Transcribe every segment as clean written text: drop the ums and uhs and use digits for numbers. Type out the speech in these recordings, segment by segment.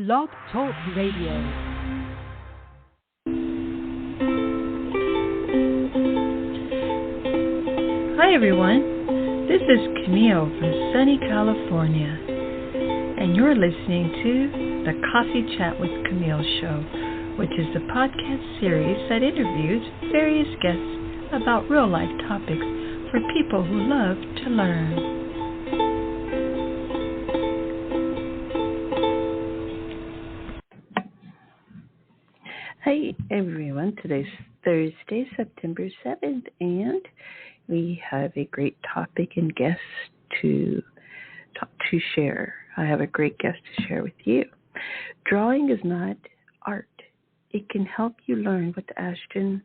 Blog Talk Radio. Hi everyone, this is Camille from sunny California, and you're listening to the Coffee Chat with Camille show, which is the podcast series that interviews various guests about real-life topics for people who love to learn. Hey everyone, today's Thursday, September 7th, and we have a great topic and guest to share. I have a great guest to share with you. Drawing is not art. It can help you learn with Ashton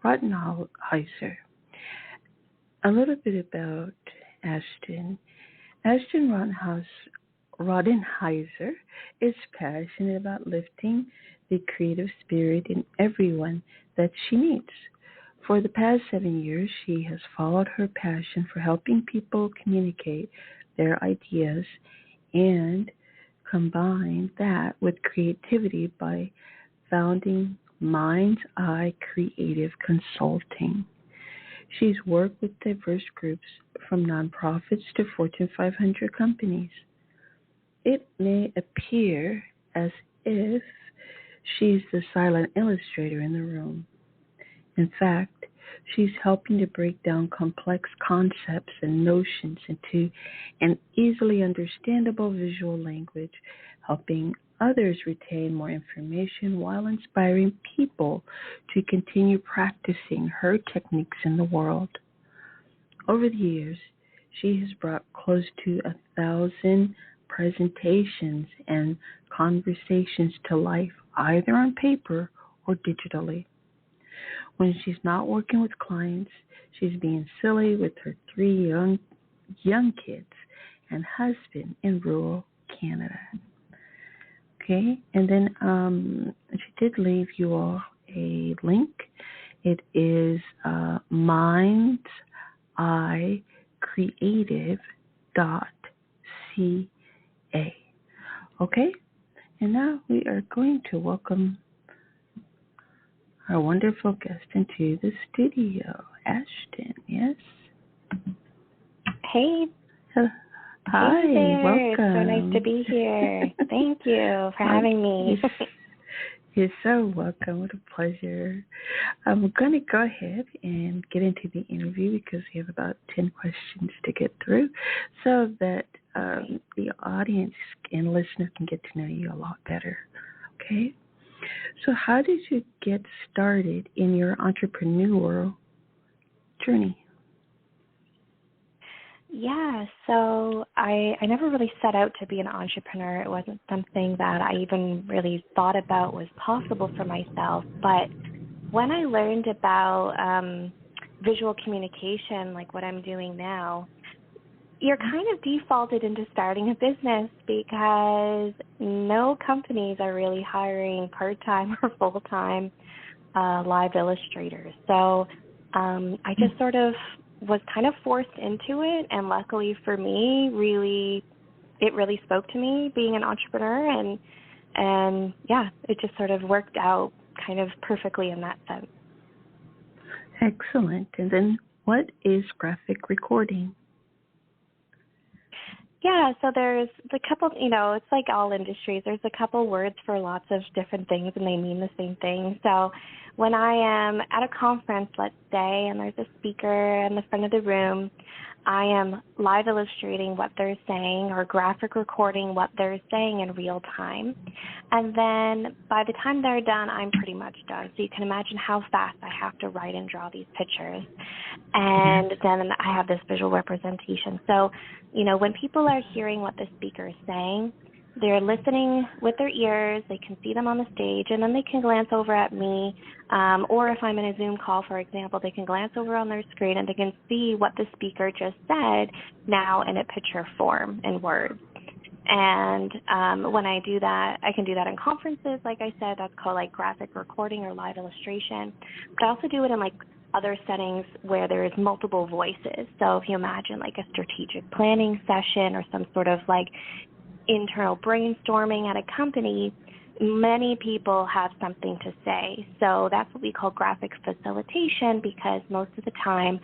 Rodenhiser. A little bit about Ashton. Ashton Rodenhiser is passionate about lifting the creative spirit in everyone that she meets. For the past 7 years, she has followed her passion for helping people communicate their ideas and combine that with creativity by founding Mind's Eye Creative Consulting. She's worked with diverse groups from nonprofits to Fortune 500 companies. It may appear as if she's the silent illustrator in the room. In fact, she's helping to break down complex concepts and notions into an easily understandable visual language, helping others retain more information while inspiring people to continue practicing her techniques in the world. Over the years, she has brought close to 1,000 presentations and conversations to life, either on paper or digitally. When she's not working with clients, she's being silly with her 3 young kids and husband in rural Canada. Okay, and then she did leave you all a link. It is mindseyeCreative.ca. Okay, and now we are going to welcome our wonderful guest into the studio, Ashton. Yes. Hey. Hi. Hey there. Welcome. It's so nice to be here. Thank you for having me. You're so welcome. What a pleasure. I'm going to go ahead and get into the interview because we have about 10 questions to get through so that the audience and listeners can get to know you a lot better. Okay? So how did you get started in your entrepreneurial journey? Yeah, so I never really set out to be an entrepreneur. It wasn't something that I even really thought about was possible for myself. But when I learned about visual communication, like what I'm doing now, you're kind of defaulted into starting a business because no companies are really hiring part-time or full-time live illustrators. So I just sort of was kind of forced into it, and luckily for me, it really spoke to me being an entrepreneur, and yeah, it just sort of worked out kind of perfectly in that sense. Excellent. And then what is graphic recording? Yeah, so there's a couple, it's like all industries. There's a couple words for lots of different things, and they mean the same thing. So when I am at a conference, let's say, and there's a speaker in the front of the room, I am live illustrating what they're saying or graphic recording what they're saying in real time. And then by the time they're done, I'm pretty much done. So you can imagine how fast I have to write and draw these pictures. And then I have this visual representation. So, when people are hearing what the speaker is saying, they're listening with their ears, they can see them on the stage, and then they can glance over at me, or if I'm in a Zoom call, for example, they can glance over on their screen and they can see what the speaker just said now in a picture form in words. And when I do that, I can do that in conferences, like I said, that's called like graphic recording or live illustration. But I also do it in like other settings where there is multiple voices. So if you imagine like a strategic planning session or some sort of like internal brainstorming at a company, many people have something to say. So that's what we call graphic facilitation, because most of the time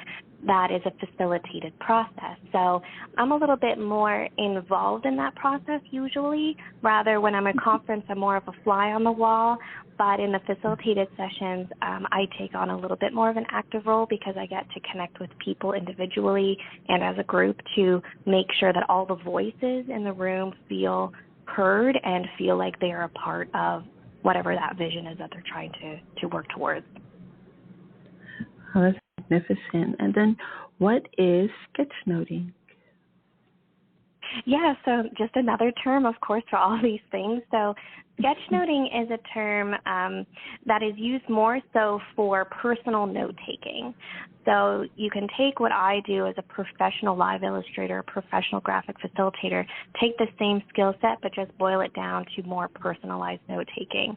that is a facilitated process. So I'm a little bit more involved in that process usually. Rather, when I'm at a conference, I'm more of a fly on the wall. But in the facilitated sessions, I take on a little bit more of an active role, because I get to connect with people individually and as a group to make sure that all the voices in the room feel heard and feel like they are a part of whatever that vision is that they're trying to work towards. Oh, that's magnificent. And then what is sketchnoting? Yeah, so just another term, of course, for all these things. So sketchnoting is a term that is used more so for personal note-taking. So you can take what I do as a professional live illustrator, professional graphic facilitator, take the same skill set, but just boil it down to more personalized note-taking.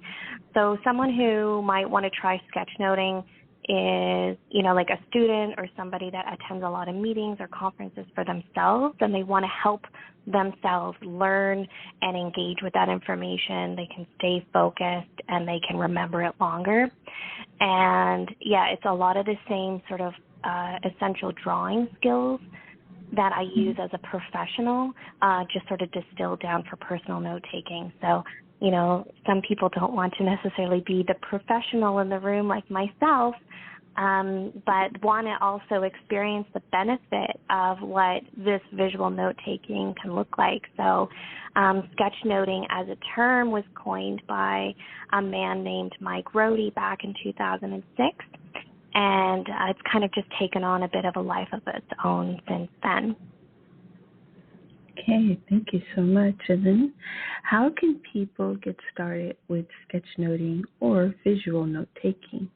So someone who might want to try sketchnoting is, like a student or somebody that attends a lot of meetings or conferences for themselves, and they want to help themselves learn and engage with that information. They can stay focused and they can remember it longer. And yeah, it's a lot of the same sort of essential drawing skills that I use as a professional, just sort of distilled down for personal note-taking. So, some people don't want to necessarily be the professional in the room like myself, but want to also experience the benefit of what this visual note-taking can look like. So sketchnoting as a term was coined by a man named Mike Rohde back in 2006, and it's kind of just taken on a bit of a life of its own since then. Okay, thank you so much. And then how can people get started with sketchnoting or visual note-taking?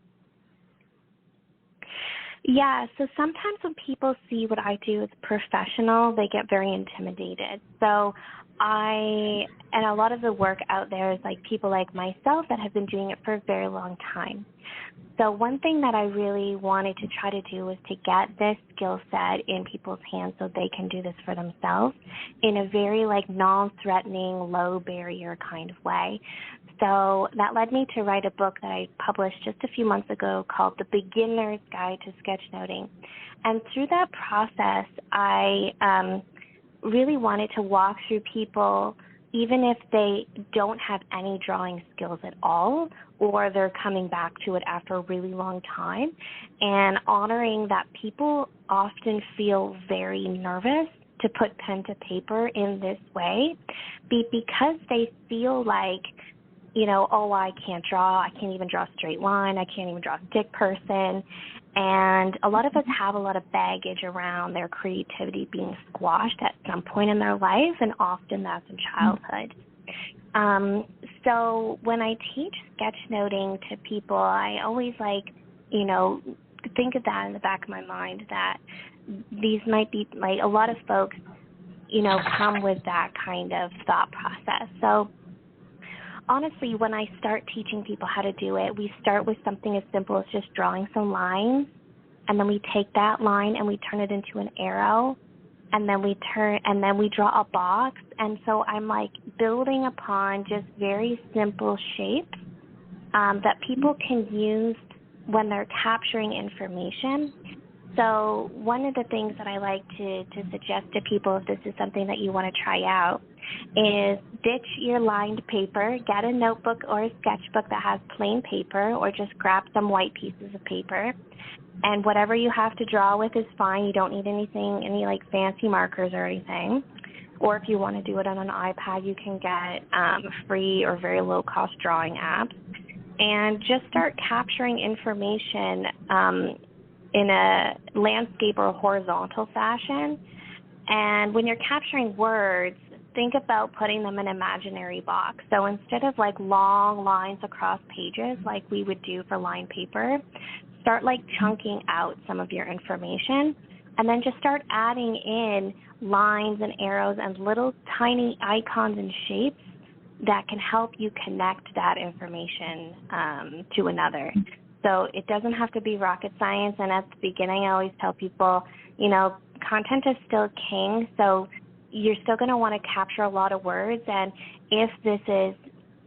Yeah, so sometimes when people see what I do as professional, they get very intimidated. So and a lot of the work out there is like people like myself that have been doing it for a very long time. So one thing that I really wanted to try to do was to get this skill set in people's hands so they can do this for themselves in a very non-threatening, low barrier kind of way. So that led me to write a book that I published just a few months ago called The Beginner's Guide to Sketchnoting. And through that process, I really wanted to walk through people, even if they don't have any drawing skills at all, or they're coming back to it after a really long time, and honoring that people often feel very nervous to put pen to paper in this way because they feel like, I can't draw. I can't even draw a straight line. I can't even draw a stick person. And a lot of us have a lot of baggage around their creativity being squashed at some point in their life, and often that's in childhood. So when I teach sketchnoting to people, I always think of that in the back of my mind, that these might be a lot of folks, come with that kind of thought process. So honestly, when I start teaching people how to do it, we start with something as simple as just drawing some lines, and then we take that line and we turn it into an arrow, and then we draw a box. And so I'm building upon just very simple shapes that people can use when they're capturing information. So one of the things that I like to suggest to people, if this is something that you want to try out, is ditch your lined paper, get a notebook or a sketchbook that has plain paper, or just grab some white pieces of paper. And whatever you have to draw with is fine. You don't need any fancy markers or anything. Or if you want to do it on an iPad, you can get free or very low-cost drawing apps. And just start capturing information in a landscape or a horizontal fashion. And when you're capturing words, think about putting them in an imaginary box. So instead of long lines across pages like we would do for lined paper, start chunking out some of your information, and then just start adding in lines and arrows and little tiny icons and shapes that can help you connect that information to another. So it doesn't have to be rocket science. And at the beginning, I always tell people, content is still king. So, you're still going to want to capture a lot of words. And if this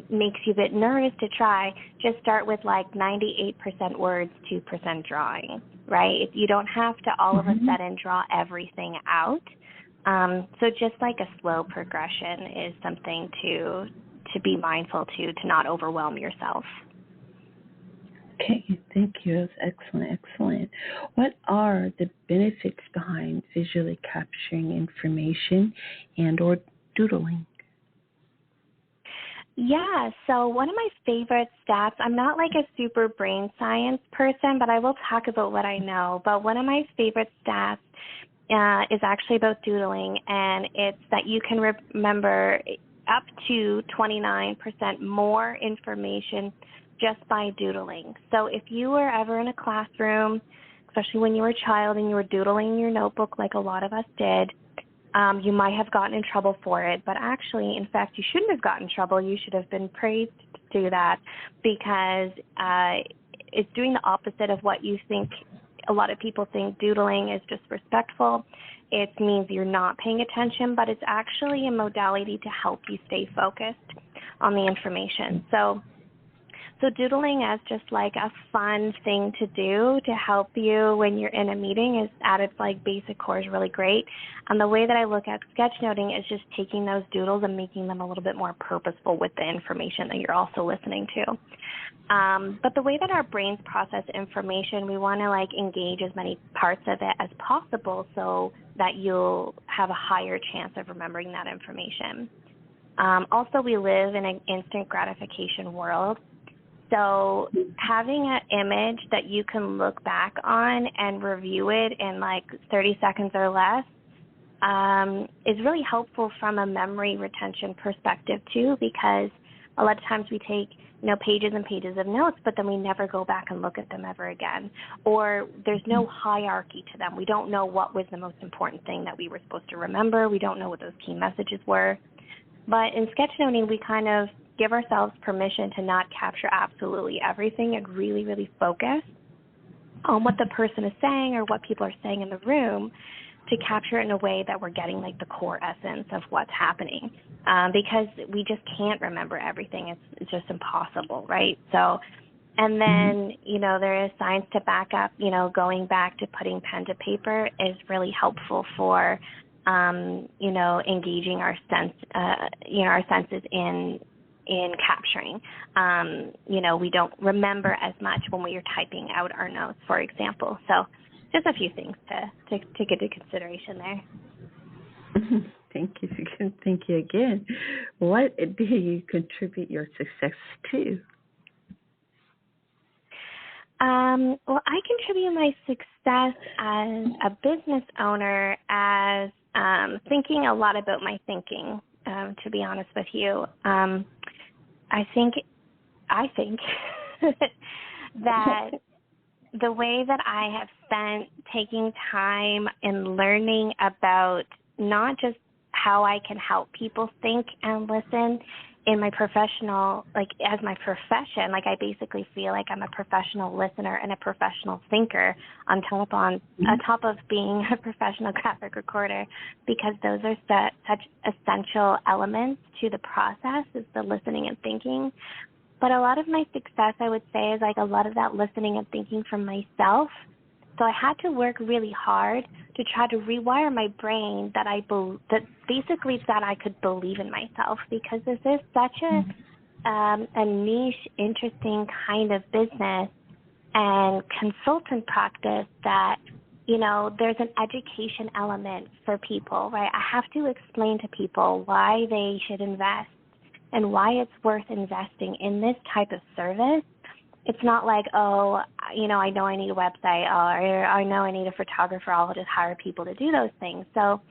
makes you a bit nervous to try, just start with like 98% words, 2% drawing, right? You don't have to all of a sudden draw everything out. So just like a slow progression is something to be mindful to not overwhelm yourself. Okay, thank you. That's excellent. What are the benefits behind visually capturing information and or doodling? Yeah, so one of my favorite stats, I'm not like a super brain science person, but I will talk about what I know. But one of my favorite stats is actually about doodling, and it's that you can remember up to 29% more information just by doodling. So if you were ever in a classroom, especially when you were a child and you were doodling in your notebook like a lot of us did, you might have gotten in trouble for it. But actually, in fact, you shouldn't have gotten in trouble. You should have been praised to do that, because it's doing the opposite of what you think. A lot of people think doodling is disrespectful. It means you're not paying attention, but it's actually a modality to help you stay focused on the information. So doodling as just like a fun thing to do to help you when you're in a meeting is at its like basic core is really great. And the way that I look at sketchnoting is just taking those doodles and making them a little bit more purposeful with the information that you're also listening to. But the way that our brains process information, we want to like engage as many parts of it as possible so that you'll have a higher chance of remembering that information. Also, we live in an instant gratification world. So having an image that you can look back on and review it in like 30 seconds or less is really helpful from a memory retention perspective too, because a lot of times we take pages and pages of notes, but then we never go back and look at them ever again. Or there's no hierarchy to them. We don't know what was the most important thing that we were supposed to remember. We don't know what those key messages were. But in sketchnoting, we kind of give ourselves permission to not capture absolutely everything and really, really focus on what the person is saying or what people are saying in the room, to capture it in a way that we're getting like the core essence of what's happening, because we just can't remember everything. It's just impossible, right? So, and then, there is science to back up, going back to putting pen to paper is really helpful for, engaging our senses in capturing. We don't remember as much when we are typing out our notes, for example. So just a few things to take into consideration there. Thank you again. What do you contribute your success to? Well, I contribute my success as a business owner as thinking a lot about my thinking, to be honest with you. I think that the way that I have spent taking time and learning about not just how I can help people think and listen in my professional, like as my profession, like I basically feel like I'm a professional listener and a professional thinker on top of being a professional graphic recorder, because those are such essential elements to the process, is the listening and thinking. But a lot of my success, I would say, is like a lot of that listening and thinking from myself. So I had to work really hard to try to rewire my brain that I could believe in myself, because this is such a niche, interesting kind of business and consultant practice that, there's an education element for people, right? I have to explain to people why they should invest and why it's worth investing in this type of service. It's not like, I know I need a website, or I know I need a photographer, I'll just hire people to do those things. So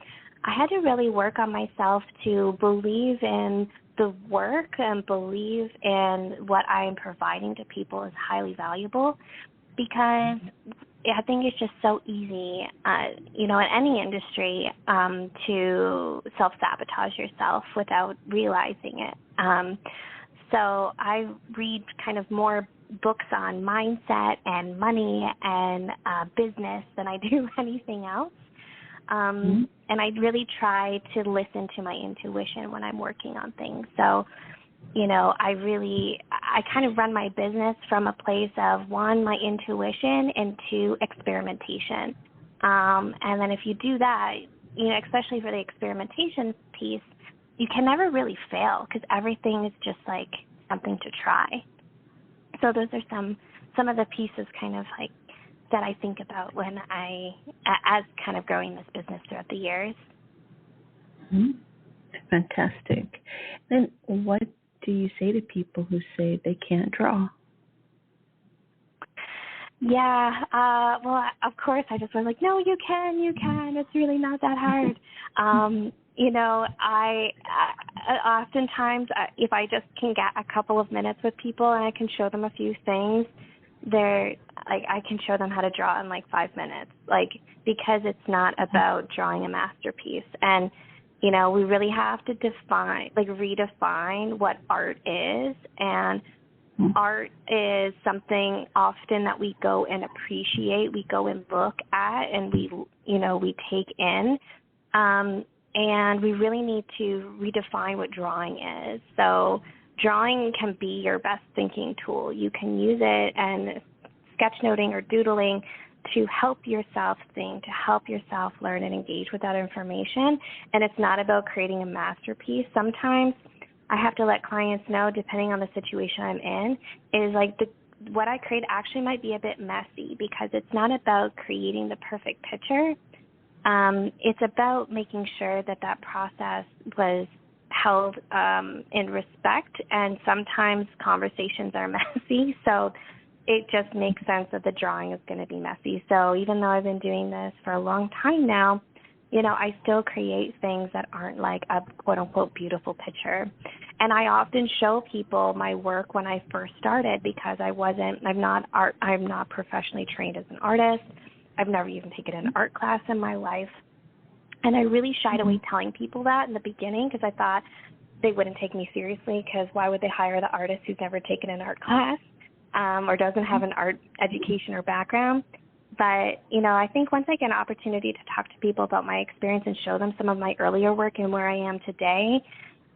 I had to really work on myself to believe in the work and believe in what I am providing to people is highly valuable, because I think it's just so easy, in any industry, to self-sabotage yourself without realizing it. So I read kind of more books on mindset and money and business than I do anything else. And I really try to listen to my intuition when I'm working on things. So, I kind of run my business from a place of, one, my intuition, and two, experimentation. And then if you do that, especially for the experimentation piece, you can never really fail because everything is just like something to try. So those are some of the pieces kind of like that I think about when as kind of growing this business throughout the years. Mm-hmm. Fantastic. Then what do you say to people who say they can't draw? Yeah, well, of course, I just was like, no, you can. It's really not that hard. I oftentimes, if I just can get a couple of minutes with people and I can show them a few things, I can show them how to draw in like 5 minutes, because it's not about drawing a masterpiece. And, we really have to redefine what art is. And art is something often that we go and appreciate, we go and look at, and we take in. And we really need to redefine what drawing is. So drawing can be your best thinking tool. You can use it and sketchnoting or doodling to help yourself think, to help yourself learn and engage with that information. And it's not about creating a masterpiece. Sometimes I have to let clients know, depending on the situation I'm in, is what I create actually might be a bit messy because it's not about creating the perfect picture. It's about making sure that process was held in respect, and sometimes conversations are messy, so it just makes sense that the drawing is going to be messy. So even though I've been doing this for a long time now, I still create things that aren't like a quote-unquote beautiful picture. And I often show people my work when I first started because I'm not professionally trained as an artist. I've never even taken an art class in my life. And I really shied away telling people that in the beginning because I thought they wouldn't take me seriously because why would they hire the artist who's never taken an art class or doesn't have an art education or background? But, I think once I get an opportunity to talk to people about my experience and show them some of my earlier work and where I am today,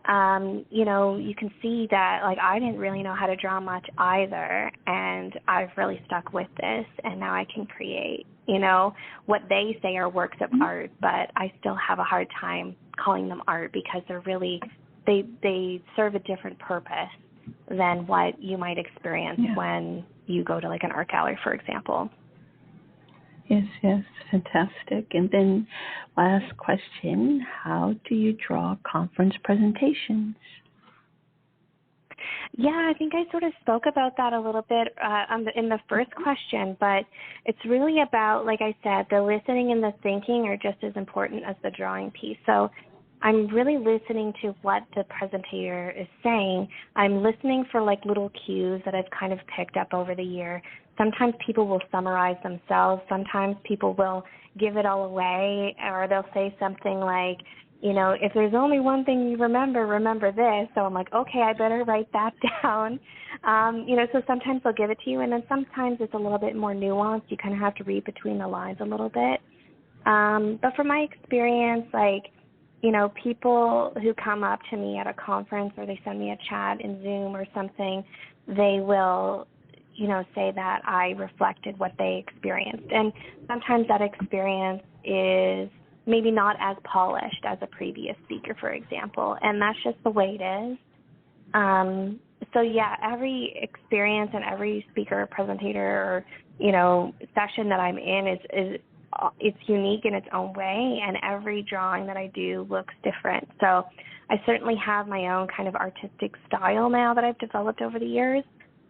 you can see that, I didn't really know how to draw much either, and I've really stuck with this, and now I can create, what they say are works of art, but I still have a hard time calling them art because they're really, they serve a different purpose than what you might experience when you go to, an art gallery, for example. Yes, fantastic. And then last question, how do you draw conference presentations? Yeah, I think I sort of spoke about that a little bit in the first question, but it's really about, like I said, the listening and the thinking are just as important as the drawing piece. So I'm really listening to what the presenter is saying. I'm listening for little cues that I've kind of picked up over the year. Sometimes people will summarize themselves. Sometimes people will give it all away, or they'll say something like, if there's only one thing you remember this. So I'm like, okay, I better write that down. So sometimes they'll give it to you, and then sometimes it's a little bit more nuanced. You kind of have to read between the lines a little bit. But from my experience, people who come up to me at a conference or they send me a chat in Zoom or something, they will, say that I reflected what they experienced. And sometimes that experience is maybe not as polished as a previous speaker, for example, and that's just the way it is. So, every experience and every speaker or presenter or, session that I'm in it's unique in its own way, and every drawing that I do looks different. So I certainly have my own kind of artistic style now that I've developed over the years,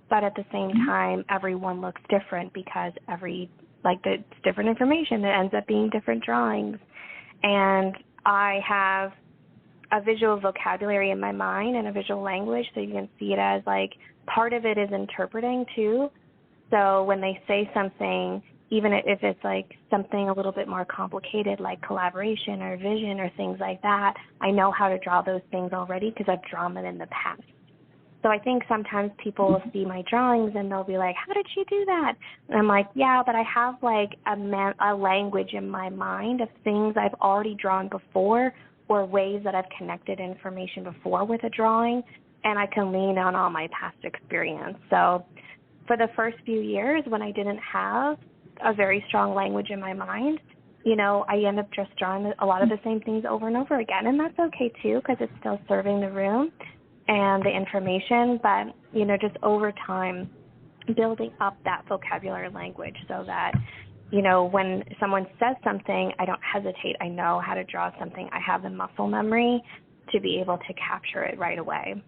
but at the same time, everyone looks different because it's different information. It ends up being different drawings. And I have a visual vocabulary in my mind and a visual language, so you can see it as part of it is interpreting too. So when they say something, even if it's something a little bit more complicated like collaboration or vision or things like that, I know how to draw those things already because I've drawn them in the past. So I think sometimes people will see my drawings and they'll be like, how did she do that? And I'm like, yeah, but I have like a language in my mind of things I've already drawn before or ways that I've connected information before with a drawing, and I can lean on all my past experience. So for the first few years when I didn't have a very strong language in my mind, I end up just drawing a lot of the same things over and over again, and that's okay too because it's still serving the room and the information, but, just over time, building up that vocabulary language so that, when someone says something, I don't hesitate. I know how to draw something. I have the muscle memory to be able to capture it right away.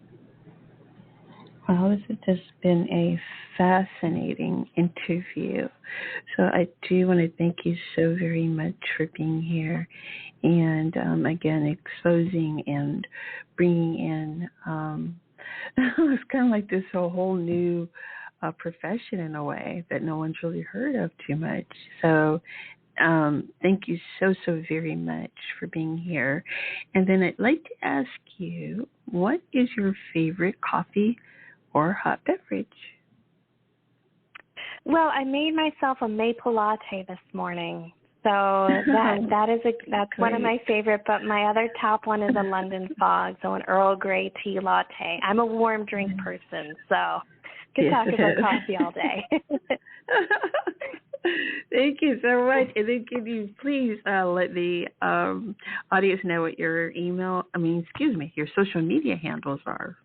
Well, this has just been a fascinating interview. So I do want to thank you so very much for being here and, again, exposing and bringing in, it's kind of like this whole new profession in a way that no one's really heard of too much. So thank you so very much for being here. And then I'd like to ask you, what is your favorite coffee or hot beverage? Well, I made myself a maple latte this morning, so that's one of my favorite. But my other top one is a London Fog, so an Earl Grey tea latte. I'm a warm drink person, so could talk about coffee all day. Thank you so much. And then can you please let the audience know what your your social media handles are?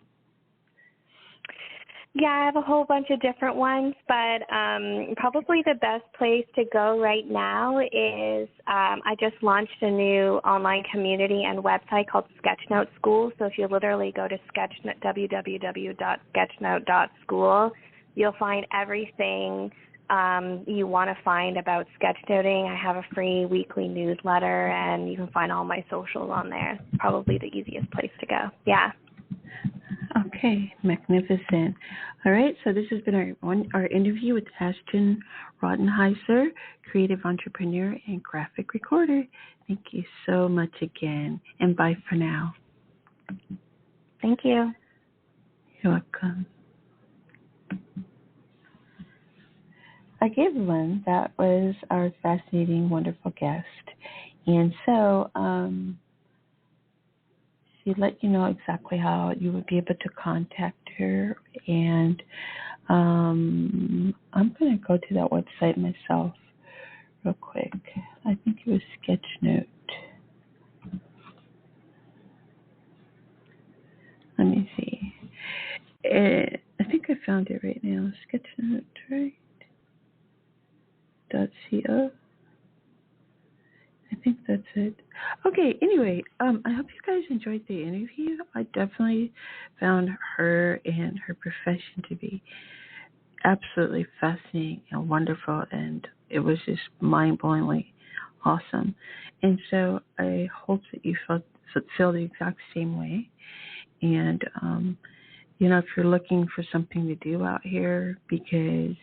Yeah, I have a whole bunch of different ones, but probably the best place to go right now is I just launched a new online community and website called Sketchnote School. So if you literally go to www.sketchnote.school, you'll find everything you want to find about sketchnoting. I have a free weekly newsletter, and you can find all my socials on there. Probably the easiest place to go. Yeah. Okay, magnificent. All right, so this has been our interview with Ashton Rodenhiser, creative entrepreneur and graphic recorder. Thank you so much again, and bye for now. Thank you. You're welcome. Okay, everyone, that was our fascinating, wonderful guest. And so, she'd let you know exactly how you would be able to contact her. And I'm going to go to that website myself real quick. I think it was Sketchnote. Let me see. I think I found it right now. Sketchnote, right? .co. I think that's it. Okay, anyway, I hope you guys enjoyed the interview. I definitely found her and her profession to be absolutely fascinating and wonderful, and it was just mind-blowingly awesome. And so I hope that you feel the exact same way. And, if you're looking for something to do out here, because,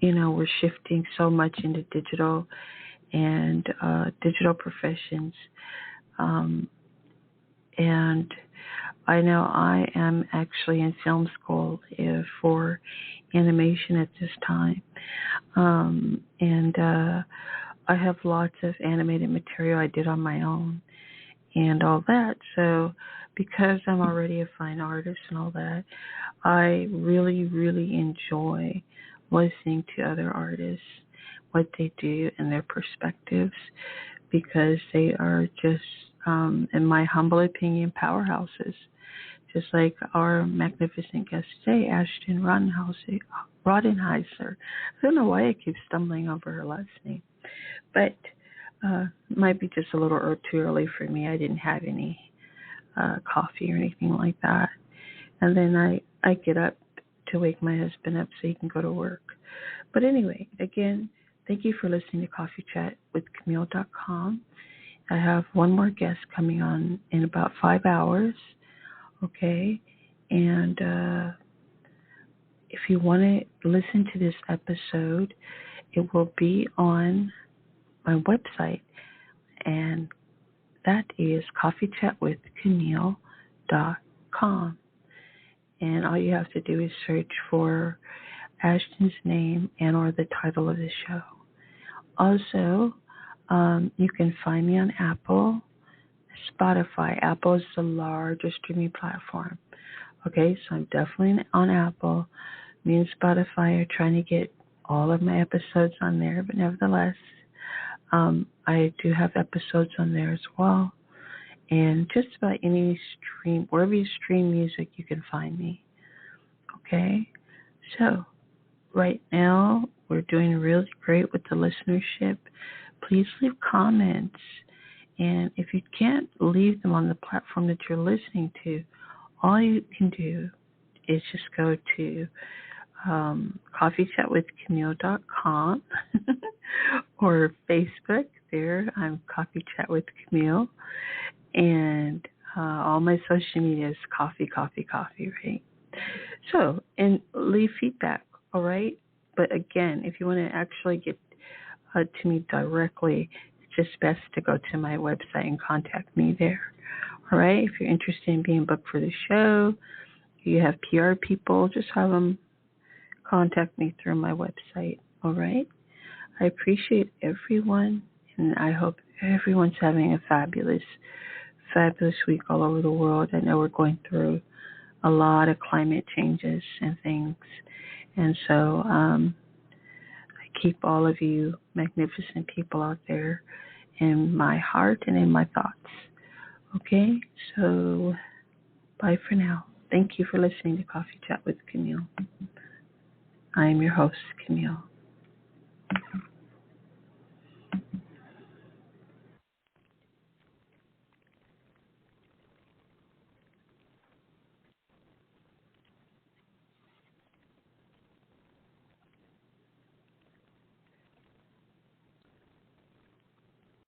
we're shifting so much into digital and digital professions. And I know I am actually in film school for animation at this time. And I have lots of animated material I did on my own and all that. So because I'm already a fine artist and all that, I really, really enjoy listening to other artists, what they do and their perspectives, because they are just, in my humble opinion, powerhouses. Just like our magnificent guest today, Ashton Rodenhiser. I don't know why I keep stumbling over her last name, but might be just a little too early for me. I didn't have any coffee or anything like that. And then I get up to wake my husband up so he can go to work. But anyway, again, thank you for listening to Coffee Chat with Camille.com. I have one more guest coming on in about 5 hours, okay? And if you want to listen to this episode, it will be on my website, and that is coffeechatwithcamille.com. gmail.com. And all you have to do is search for Ashton's name and or the title of the show. Also, you can find me on Apple, Spotify. Apple is the largest streaming platform. Okay, so I'm definitely on Apple. Me and Spotify are trying to get all of my episodes on there, but nevertheless, I do have episodes on there as well. And just about any stream, wherever you stream music, you can find me. Okay, so right now we're doing really great with the listenership. Please leave comments. And if you can't leave them on the platform that you're listening to, all you can do is just go to coffeechatwithcamille.com or Facebook. There, I'm Coffee Chat with Camille. And all my social media is coffee, right? So, and leave feedback, all right? But again, if you want to actually get to me directly, it's just best to go to my website and contact me there, all right? If you're interested in being booked for the show, you have PR people, just have them contact me through my website, all right? I appreciate everyone, and I hope everyone's having a fabulous week all over the world. I know we're going through a lot of climate changes and things, and so I keep all of you magnificent people out there in my heart and in my thoughts. Okay, so bye for now. Thank you for listening to Coffee Chat with Camille. I am your host, Camille.